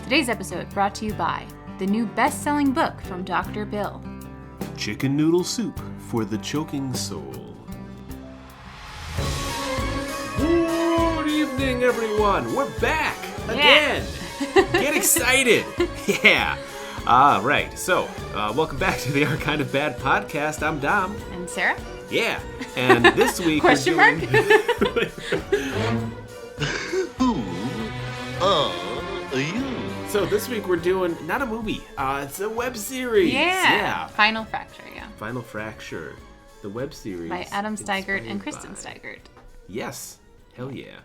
Today's episode brought to you by the new best-selling book from Dr. Bill. Chicken noodle soup for the choking soul. Good evening, everyone. We're back again. Get excited. Yeah. All right. So, welcome back to the Our Kind of Bad podcast. I'm Dom. And Sarah? Yeah. And this week Question mark? So this week we're doing not a movie. It's a web series. Yeah. Final Fracture, yeah. Final Fracture, the web series By Adam Steigert and inspired Kristin Steigert. Yes. Hell yeah.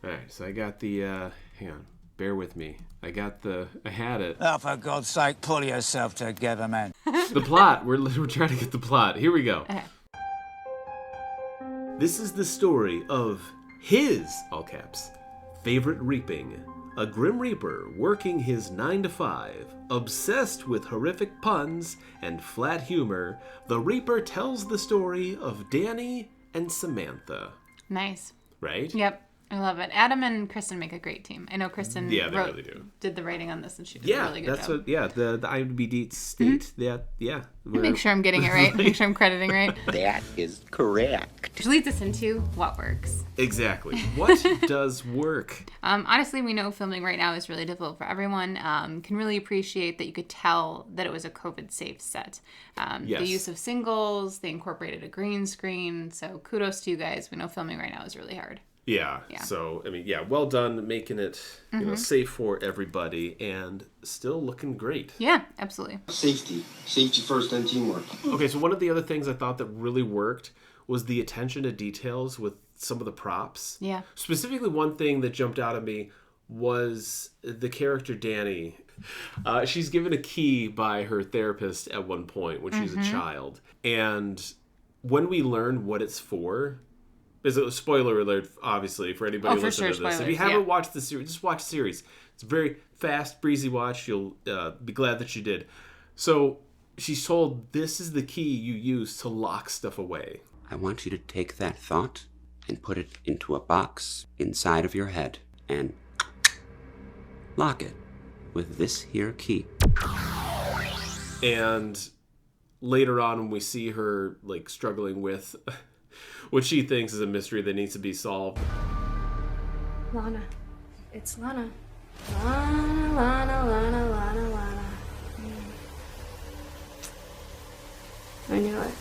All right. So I got the. Hang on. Bear with me. I had it. Oh, for God's sake, pull yourself together, man. The plot. We're trying to get the plot. Here we go. Okay. This is the story of his, all caps, favorite reaping. A grim reaper working his 9-to-5, obsessed with horrific puns and flat humor, the reaper tells the story of Danny and Samantha. Nice. Right? Yep. I love it. Adam and Kristin make a great team. I know Kristin really do. Did the writing on this, and she did a really good job. The IMDb state that, Make sure I'm getting it right. Make sure I'm crediting right. That is correct. Which leads us into what works. Exactly. What does work? Honestly, we know filming right now is really difficult for everyone. Can really appreciate that you could tell that it was a COVID-safe set. Yes. The use of singles, they incorporated a green screen. So kudos to you guys. We know filming right now is really hard. Yeah. So, well done making it safe for everybody and still looking great. Yeah, absolutely. Safety first, then teamwork. Okay, so one of the other things I thought that really worked was the attention to details with some of the props. Yeah. Specifically, one thing that jumped out at me was the character Danny. She's given a key by her therapist at one point when she's a child. And when we learn what it's for... Is a spoiler alert, obviously, for anybody listening to this. Spoilers, if you haven't watched the series, just watch the series. It's a very fast, breezy watch. You'll be glad that you did. So she's told, this is the key you use to lock stuff away. I want you to take that thought and put it into a box inside of your head and lock it with this here key. And later on, when we see her struggling with what she thinks is a mystery that needs to be solved. Lana. It's Lana. Lana. I knew it.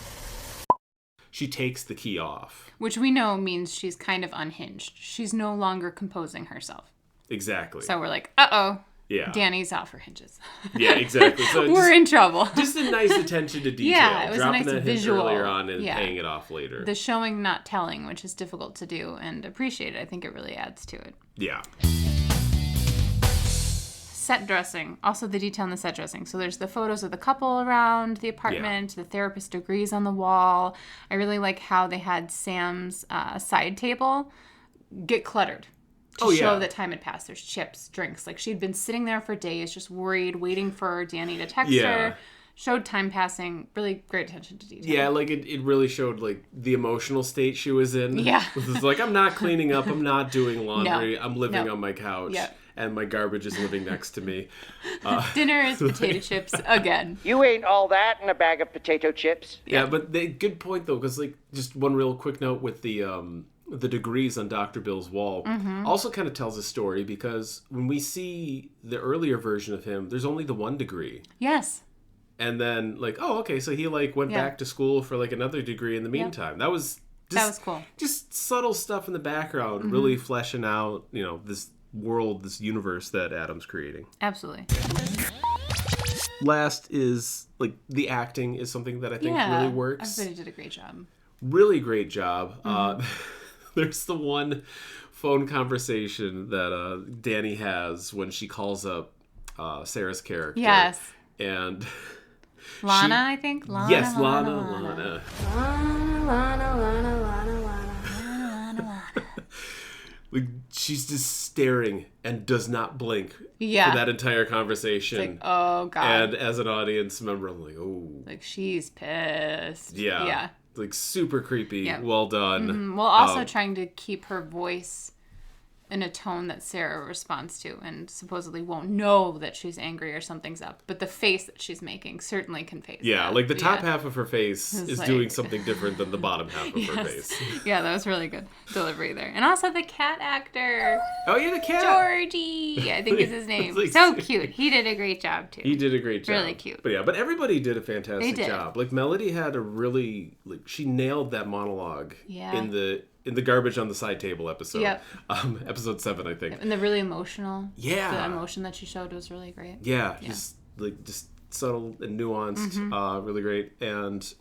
She takes the key off. Which we know means she's kind of unhinged. She's no longer composing herself. Exactly. So we're like, uh-oh. Yeah. Danny's off her hinges. Yeah, exactly. So we're in trouble. Just a nice attention to detail. Yeah, it was dropping a nice that visual. hint earlier on and paying it off later. The showing, not telling, which is difficult to do and appreciate it. I think it really adds to it. Yeah. Set dressing. Also the detail in the set dressing. So there's the photos of the couple around the apartment. Yeah. The therapist degrees on the wall. I really like how they had Sam's side table get cluttered. To show that time had passed. There's chips, drinks. She'd been sitting there for days, just worried, waiting for Danny to text her. Showed time passing. Really great attention to detail. Yeah, it really showed, the emotional state she was in. Yeah. It was I'm not cleaning up. I'm not doing laundry. No. I'm living on my couch. Yep. And my garbage is living next to me. Dinner is potato chips again. You ate all that in a bag of potato chips? Yeah, but good point, though, because, just one real quick note with the degrees on Dr. Bill's wall also kind of tells a story because when we see the earlier version of him, there's only the 1 degree. Yes. And then so he went back to school for another degree in the meantime. That was cool. Just subtle stuff in the background, really fleshing out, this world, this universe that Adam's creating. Absolutely. Last is the acting is something that I think really works. Everybody did a great job. Really great job. There's the one phone conversation that Danny has when she calls up Sarah's character. Yes. And Lana, I think? Lana. Yes, Lana. She's just staring and does not blink for that entire conversation. It's oh, God. And as an audience member, I'm oh. She's pissed. Yeah. Yeah. Super creepy. Yep. Well done. Well, also trying to keep her voice in a tone that Sarah responds to and supposedly won't know that she's angry or something's up. But the face that she's making certainly conveys that. Like the top half of her face is like... doing something different than the bottom half of her face. Yeah, that was really good delivery there. And also the cat actor. Oh, yeah, the cat. Georgie, I think is his name. Like, so cute. He did a great job, too. He did a great job. Really cute. But everybody did a fantastic job. Like, Melody had a really, she nailed that monologue in the garbage on the side table episode. Yep. Episode 7, I think. And the really emotional. Yeah. The emotion that she showed was really great. Yeah. Just subtle and nuanced. Really great. And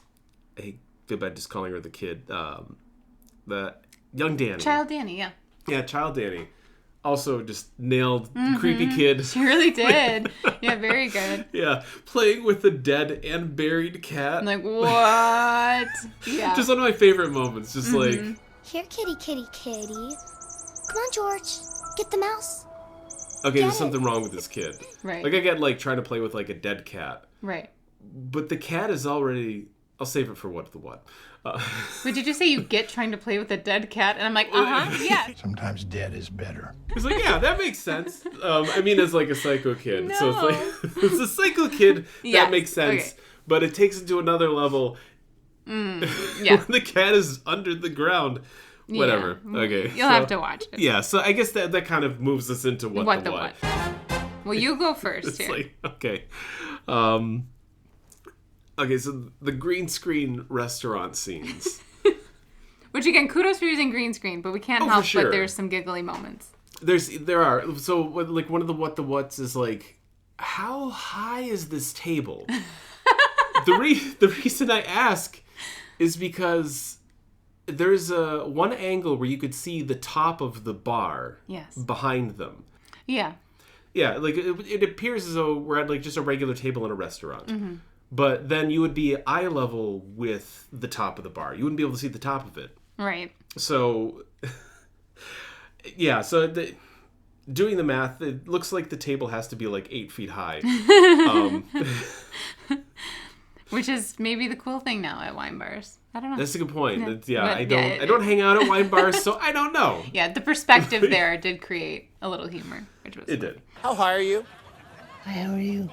I feel bad just calling her the kid. The young Danny. Child Danny, yeah. Yeah, Child Danny. Also just nailed the creepy kid. She really did. Yeah, very good. Yeah. Playing with the dead and buried cat. I'm like, what? Yeah. Just one of my favorite moments. Just like... Here, kitty, kitty, kitty. Come on, George. Get the mouse. Okay, there's something wrong with this kid. Right. Like, I get, like, trying to play with, like, a dead cat. Right. But the cat is already... I'll save it for what the what. But did you say you get trying to play with a dead cat? And I'm like, yeah. Sometimes dead is better. It's like, yeah, that makes sense. I mean, as, like, a psycho kid. No. So it's like... it's a psycho kid. That makes sense. Okay. But it takes it to another level... Yeah. The cat is under the ground. Whatever. Yeah. Okay. You'll have to watch it. Yeah, so I guess that kind of moves us into what the what. Well, you go first it's here. Like, okay. Okay, so the green screen restaurant scenes. Which, again, kudos for using green screen, but we can't help but there's some giggly moments. There are. So, like, one of the what's is, like, how high is this table? The reason I ask is because there's one angle where you could see the top of the bar behind them. Yeah. Yeah, like it appears as though we're at like just a regular table in a restaurant. Mm-hmm. But then you would be eye level with the top of the bar. You wouldn't be able to see the top of it. Right. So, yeah, doing the math, it looks like the table has to be like 8 feet high. Which is maybe the cool thing now at wine bars. I don't know. That's a good point. Yeah, but, I don't hang out at wine bars, so I don't know. Yeah, the perspective there did create a little humor, which was it did. How high are you? How are you?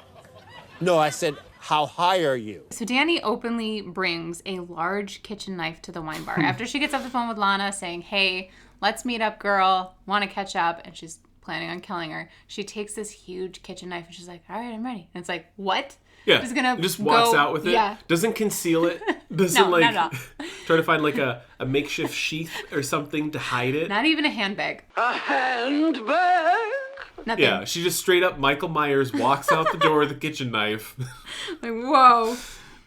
No, I said, how high are you? So Danny openly brings a large kitchen knife to the wine bar after she gets off the phone with Lana saying, hey, let's meet up, girl. Want to catch up? And she's planning on killing her. She takes this huge kitchen knife and she's like, all right, I'm ready. And it's like, what? Yeah, just walks out with it. Yeah. Doesn't conceal it. Doesn't not at all. Try to find like a makeshift sheath or something to hide it. Not even a handbag. A handbag? Nothing. Yeah, she just straight up Michael Myers walks out the door with a kitchen knife. Like, whoa.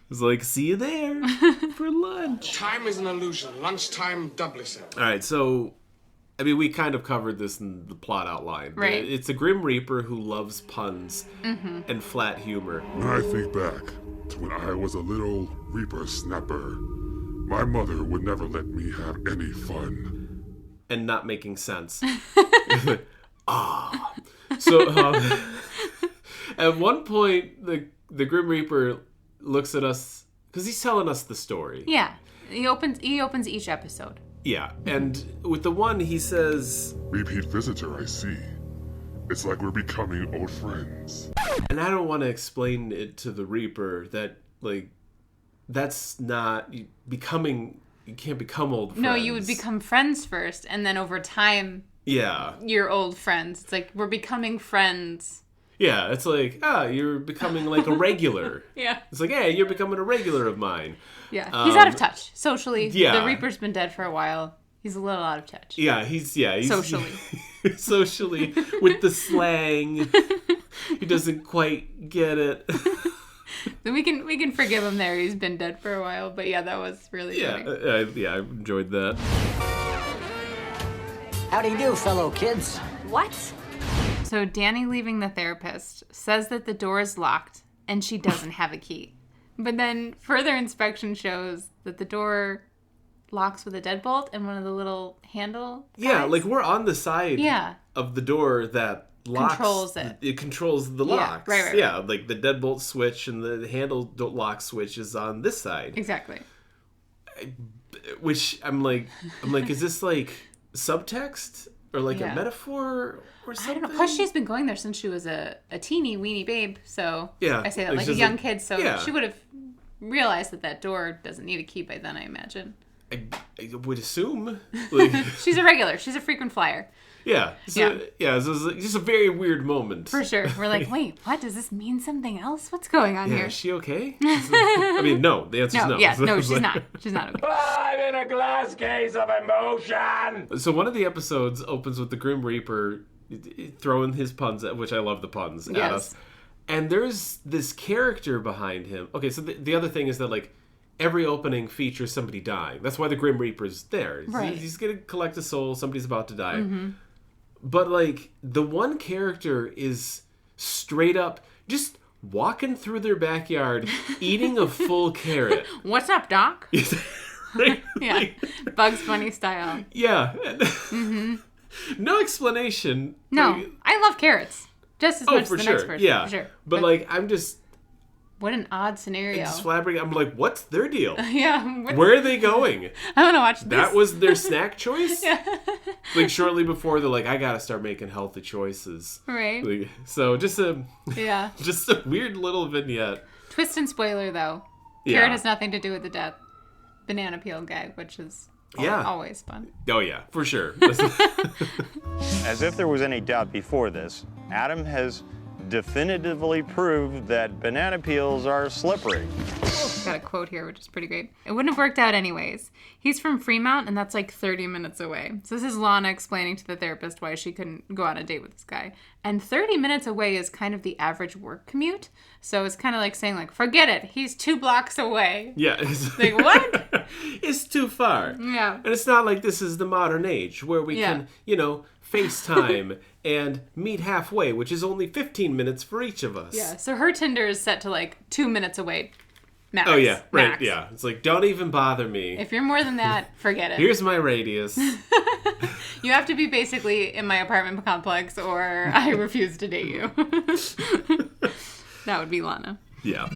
It's like, see you there for lunch. Time is an illusion. Lunchtime doubly so. All right, so... I mean, we kind of covered this in the plot outline. Right. It's a Grim Reaper who loves puns and flat humor. When I think back to when I was a little Reaper snapper, my mother would never let me have any fun. And not making sense. So, at one point, the Grim Reaper looks at us, because he's telling us the story. Yeah. He opens each episode. Yeah, and with the one, he says... Repeat visitor, I see. It's like we're becoming old friends. And I don't want to explain it to the Reaper that, like, that's not becoming... You can't become old friends. No, you would become friends first, and then over time... Yeah. You're old friends. It's like, we're becoming friends. Yeah, it's like, you're becoming like a regular. Yeah. It's like, hey, you're becoming a regular of mine. Yeah, he's out of touch socially. Yeah. The Reaper's been dead for a while. He's a little out of touch. Yeah, he's socially. Socially, with the slang. He doesn't quite get it. So we can forgive him there. He's been dead for a while, but yeah, that was really funny. I enjoyed that. How do you do, fellow kids? What? So Danny, leaving the therapist, says that the door is locked and she doesn't have a key. But then further inspection shows that the door locks with a deadbolt and one of the little handle guys. Yeah, like we're on the side of the door that locks. Controls it. It controls the locks. Right. Yeah, like the deadbolt switch and the handle lock switch is on this side. Exactly. Which I'm like, is this like subtext? or like a metaphor or I something. don't know. Plus, she's been going there since she was a teeny weeny babe. So I say that like a she's young kid. So she would have realized that door doesn't need a key by then, I imagine. I would assume. Like, she's a regular. She's a frequent flyer. Yeah. So it was just a very weird moment. For sure. We're like, wait, what? Does this mean something else? What's going on here? Is she okay? I mean, no. The answer is no. Yeah, no, she's not. She's not okay. I'm in a glass case of emotion. So one of the episodes opens with the Grim Reaper throwing his puns, which I love the puns, at us. And there's this character behind him. Okay, so the other thing is that, like, every opening features somebody dying. That's why the Grim Reaper's there. Right. He's going to collect a soul. Somebody's about to die. Mm-hmm. But, like, the one character is straight up just walking through their backyard, eating a full carrot. What's up, Doc? Right? Yeah. Bugs Bunny style. Yeah. Mm-hmm. No explanation. No. Like, I love carrots. Just as much as the next person. Yeah. For sure. But, like, I'm just... What an odd scenario. It's flabbergasted. I'm like, what's their deal? Yeah. Where are they going? I want to watch this. That was their snack choice? Yeah. Like, shortly before, they're like, I gotta start making healthy choices. Right. Like, so, just a weird little vignette. Twist and spoiler, though. Carrot has nothing to do with the death. Banana peel gag, which is always fun. Oh, yeah, for sure. As if there was any doubt before this, Adam has definitively proved that banana peels are slippery. Got a quote here, which is pretty great. It wouldn't have worked out anyways. He's from Fremont, and that's like 30 minutes away. So this is Lana explaining to the therapist why she couldn't go on a date with this guy. And 30 minutes away is kind of the average work commute. So it's kind of like saying, like, forget it. He's 2 blocks away. Yeah. Like, what? It's too far. Yeah. And it's not like this is the modern age where we can, FaceTime and meet halfway, which is only 15 minutes for each of us. Yeah. So her Tinder is set to like 2 minutes away. Max. Oh, yeah. Right. Max. Yeah. It's like, don't even bother me. If you're more than that, forget it. Here's my radius. You have to be basically in my apartment complex or I refuse to date you. That would be Lana. Yeah.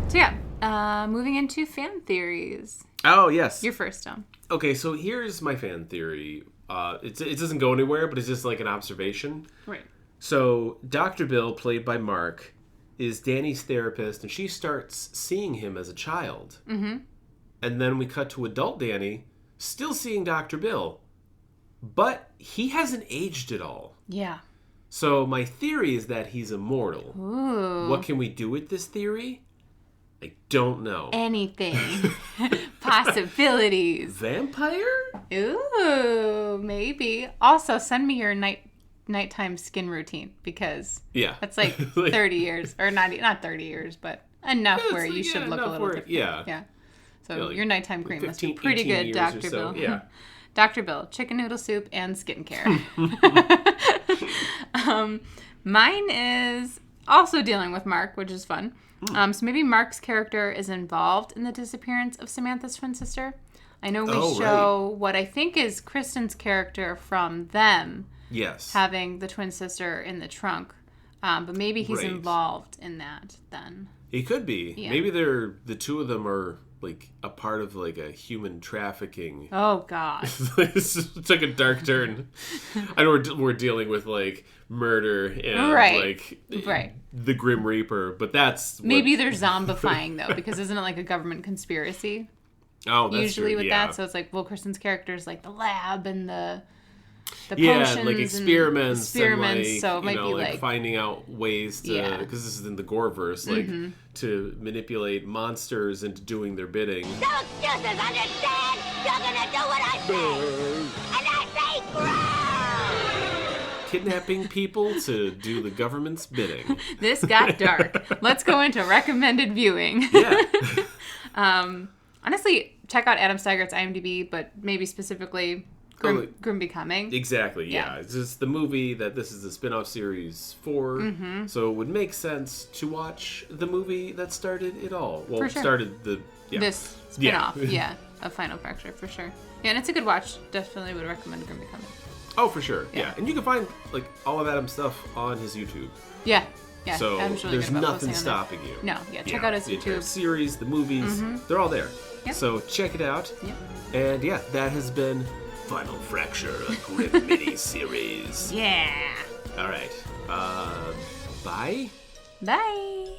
So yeah, moving into fan theories. Oh, yes. You're first, Dom. Okay, so here's my fan theory. It doesn't go anywhere, but it's just like an observation. Right. So Dr. Bill, played by Mark, is Danny's therapist, and she starts seeing him as a child. Mm-hmm. And then we cut to adult Danny, still seeing Dr. Bill. But he hasn't aged at all. Yeah. So my theory is that he's immortal. Ooh. What can we do with this theory? I don't know. Anything. Possibilities. Vampire? Ooh, maybe. Also, send me your nighttime skin routine because that's like 30 years. Or not 30 years, but enough where you should look a little different. Yeah. Yeah. So your nighttime cream 15, must be pretty good, Dr. Bill. Yeah. Dr. Bill, chicken noodle soup and skincare. Mine is also dealing with Mark, which is fun. So maybe Mark's character is involved in the disappearance of Samantha's twin sister. I know we show what I think is Kristen's character from them. Yes. Having the twin sister in the trunk. But maybe he's involved in that then. He could be. Yeah. Maybe the two of them are like a part of like a human trafficking. Oh God. It took a dark turn. I know we're dealing with like murder and like the Grim Reaper, but that's maybe they're zombifying though, because isn't it like a government conspiracy? Oh, that's usually true. with that, so it's like Kristen's character is like the lab and the potions like experiments and like, so it might be like finding out ways to because this is in the GoreVerse, like to manipulate monsters into doing their bidding. Don't just understand. You're gonna do what I say, and I say grow. Kidnapping people to do the government's bidding. This got dark. Let's go into recommended viewing. Yeah. Honestly, check out Adam Steigert's IMDb, but maybe specifically Grim Becoming. Exactly, yeah. It's just the movie that this is a spin-off series for, so it would make sense to watch the movie that started it all. Well, started this spin-off, of Final Fracture, for sure. Yeah, and it's a good watch. Definitely would recommend Grim Becoming. Oh, for sure, yeah. And you can find like all of Adam's stuff on his YouTube. Yeah. Yeah, so Adam's really there's good about nothing stopping you. No, check out his YouTube. The series, the movies, they're all there. Yep. So check it out. Yep. And yeah, that has been Final Fracture, a grim mini-series. Yeah. All right. Bye? Bye.